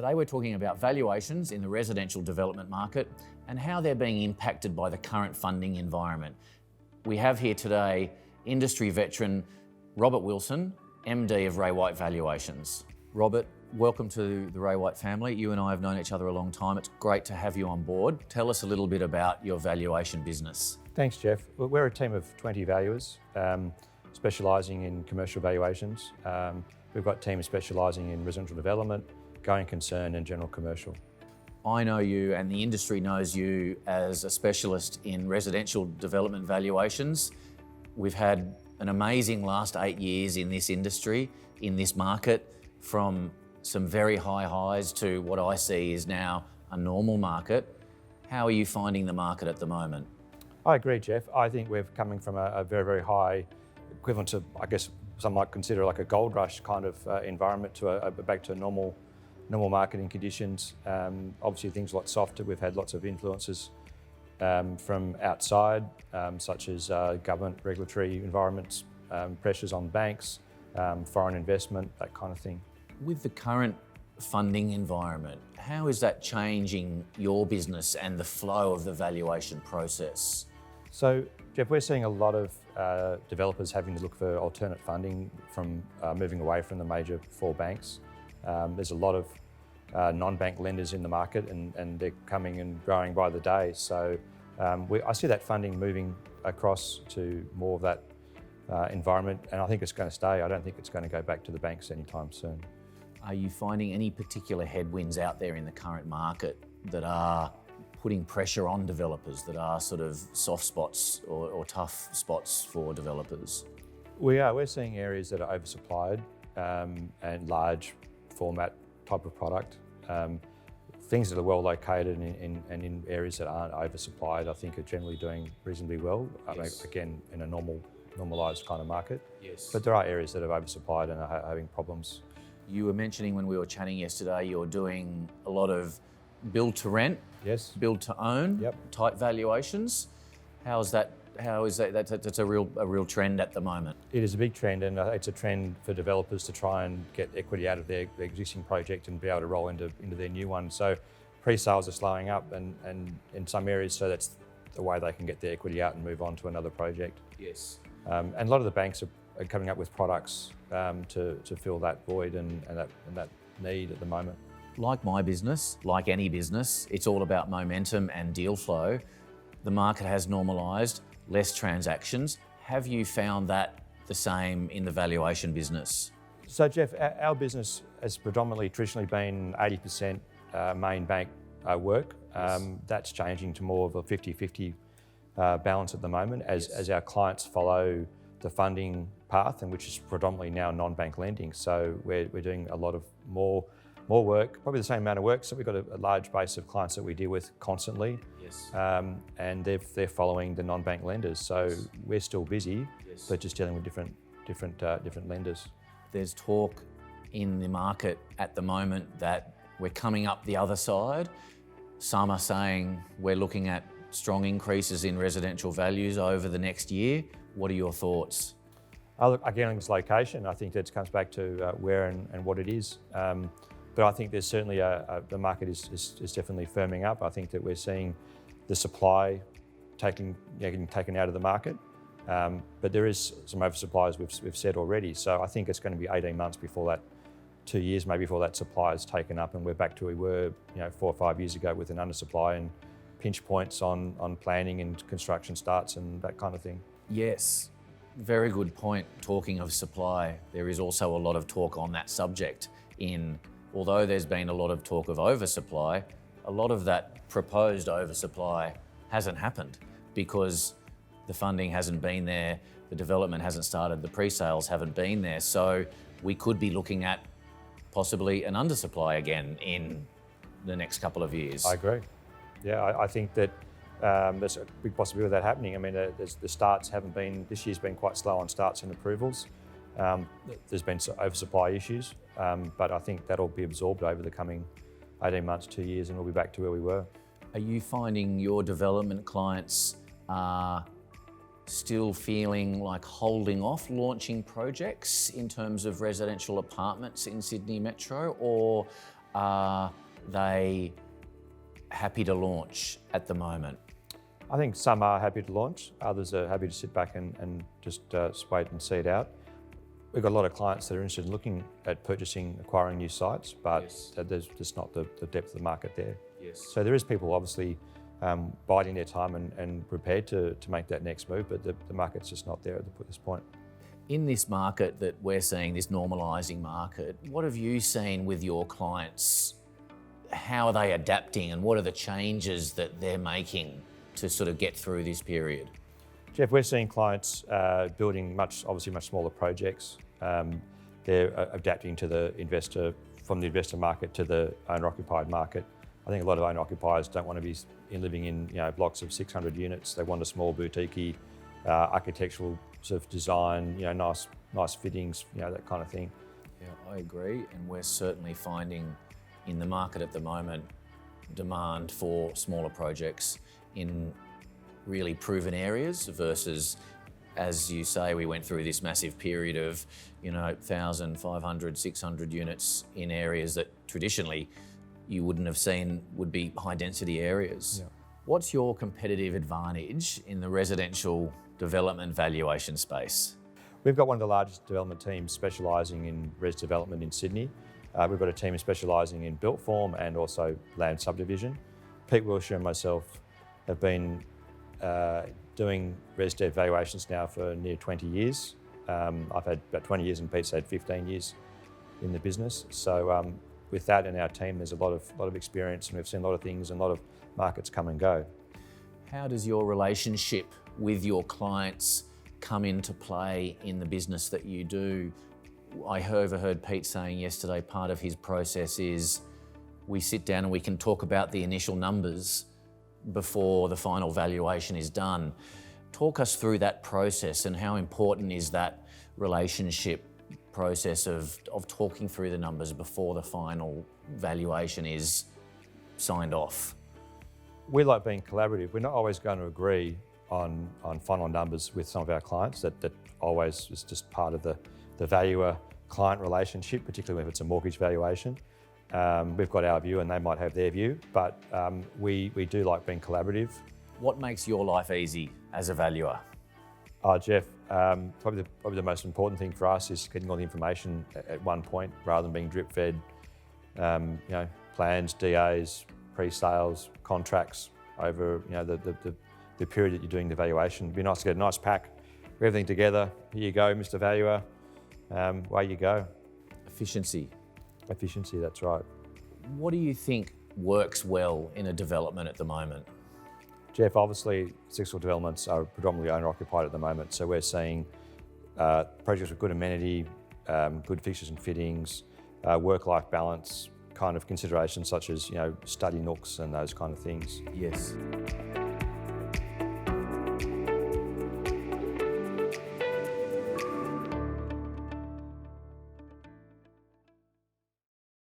Today we're talking about valuations in the residential development market and how they're being impacted by the current funding environment. We have here today industry veteran Robert Wilson, MD of Ray White Valuations. Robert, welcome to the Ray White family. You and I have known each other a long time. It's great to have you on board. Tell us a little bit about your valuation business. Thanks, Jeff. We're a team of 20 valuers specialising in commercial valuations. We've got teams specialising in residential development, going concern and general commercial. I know you and the industry knows you as a specialist in residential development valuations. We've had an amazing last 8 years in this industry, in this market, from some very high highs to what I see is now a normal market. How are you finding the market at the moment? I agree, Jeff. I think we're coming from a very, very high, equivalent to, I guess, some might consider like a gold rush kind of environment to back to normal marketing conditions. Obviously things a lot softer. We've had lots of influences from outside, such as government regulatory environments, pressures on banks, foreign investment, that kind of thing. With the current funding environment, how is that changing your business and the flow of the valuation process? So, Jeff, we're seeing a lot of developers having to look for alternate funding from moving away from the major four banks. There's a lot of non-bank lenders in the market and they're coming and growing by the day. So I see that funding moving across to more of that environment, and I think it's going to stay. I don't think it's going to go back to the banks anytime soon. Are you finding any particular headwinds out there in the current market that are putting pressure on developers, that are sort of soft spots or tough spots for developers? We're seeing areas that are oversupplied and large format type of product. Things that are well located and in areas that aren't oversupplied, I think are generally doing reasonably well. Yes. Again, in a normalised kind of market. Yes. But there are areas that are oversupplied and are having problems. You were mentioning when we were chatting yesterday, you're doing a lot of build to rent, yes, build to own type valuations. How is that? That's a real trend at the moment. It is a big trend, and it's a trend for developers to try and get equity out of their existing project and be able to roll into their new one. So pre-sales are slowing up, and in some areas, so that's the way they can get their equity out and move on to another project. Yes. And a lot of the banks are coming up with products to fill that void and that need at the moment. Like my business, like any business, it's all about momentum and deal flow. The market has normalised, less transactions. Have you found that the same in the valuation business? So Jeff, our business has predominantly traditionally been 80% main bank work. Yes. That's changing to more of a 50-50 balance at the moment as our clients follow the funding path, and which is predominantly now non-bank lending. So we're doing a lot of more work, probably the same amount of work. So we've got a large base of clients that we deal with constantly. Yes. And they're following the non-bank lenders. So Yes. we're still busy, Yes. but just dealing with different lenders. There's talk in the market at the moment that we're coming up the other side. Some are saying we're looking at strong increases in residential values over the next year. What are your thoughts? Look, again, it's location. I think that comes back to where and what it is. But I think there's certainly the market is definitely firming up. I think that we're seeing the supply getting taken out of the market. But there is some oversupply, as we've said already. So I think it's going to be 18 months before that, 2 years maybe before that supply is taken up, and we're back to where we were 4 or 5 years ago with an undersupply and pinch points on planning and construction starts and that kind of thing. Yes, very good point. Talking of supply, there is also a lot of talk on that subject although there's been a lot of talk of oversupply, a lot of that proposed oversupply hasn't happened because the funding hasn't been there, the development hasn't started, the pre-sales haven't been there. So we could be looking at possibly an undersupply again in the next couple of years. I agree. Yeah, I think that there's a big possibility of that happening. I mean, the starts haven't been, this year's been quite slow on starts and approvals. There's been oversupply issues, but I think that'll be absorbed over the coming 18 months, 2 years, and we'll be back to where we were. Are you finding your development clients are still feeling like holding off launching projects in terms of residential apartments in Sydney Metro, or Are they happy to launch at the moment? I think some are happy to launch, others are happy to sit back and just wait and see it out. We've got a lot of clients that are interested in looking at purchasing, acquiring new sites, but Yes. there's just not the depth of the market there. Yes. So there is people obviously biding their time and prepared to make that next move, but the market's just not there at this point. In this market that we're seeing, this normalising market, what have you seen with your clients? How are they adapting and what are the changes that they're making to sort of get through this period? Jeff, we're seeing clients building obviously much smaller projects. They're adapting to from the investor market to the owner-occupied market. I think a lot of owner-occupiers don't want to be living in blocks of 600 units. They want a small boutique architectural sort of design, nice fittings, that kind of thing. Yeah, I agree, and we're certainly finding in the market at the moment demand for smaller projects in really proven areas versus, as you say, we went through this massive period of 1,000, 500, 600 units in areas that traditionally you wouldn't have seen would be high density areas. Yeah. What's your competitive advantage in the residential development valuation space? We've got one of the largest development teams specialising in res development in Sydney. We've got a team specialising in built form and also land subdivision. Pete Wilshire and myself have been doing res dev valuations now for near 20 years. I've had about 20 years and Pete's had 15 years in the business. So with that in our team, there's a lot of experience and we've seen a lot of things and a lot of markets come and go. How does your relationship with your clients come into play in the business that you do? I overheard Pete saying yesterday part of his process is we sit down and we can talk about the initial numbers before the final valuation is done. Talk us through that process and how important is that relationship process of talking through the numbers before the final valuation is signed off? We like being collaborative. We're not always going to agree on final numbers with some of our clients. That always is just part of the valuer-client relationship, particularly if it's a mortgage valuation. We've got our view and they might have their view, but we do like being collaborative. What makes your life easy as a valuer? Jeff, probably the most important thing for us is getting all the information at one point rather than being drip-fed. Plans, DAs, pre-sales, contracts over the period that you're doing the valuation. It'd be nice to get a nice pack, everything together. Here you go, Mr. Valuer. Away you go. Efficiency. Efficiency, that's right. What do you think works well in a development at the moment? Jeff, obviously, successful developments are predominantly owner-occupied at the moment, so we're seeing projects with good amenity, good fixtures and fittings, work-life balance kind of considerations such as study nooks and those kind of things. Yes.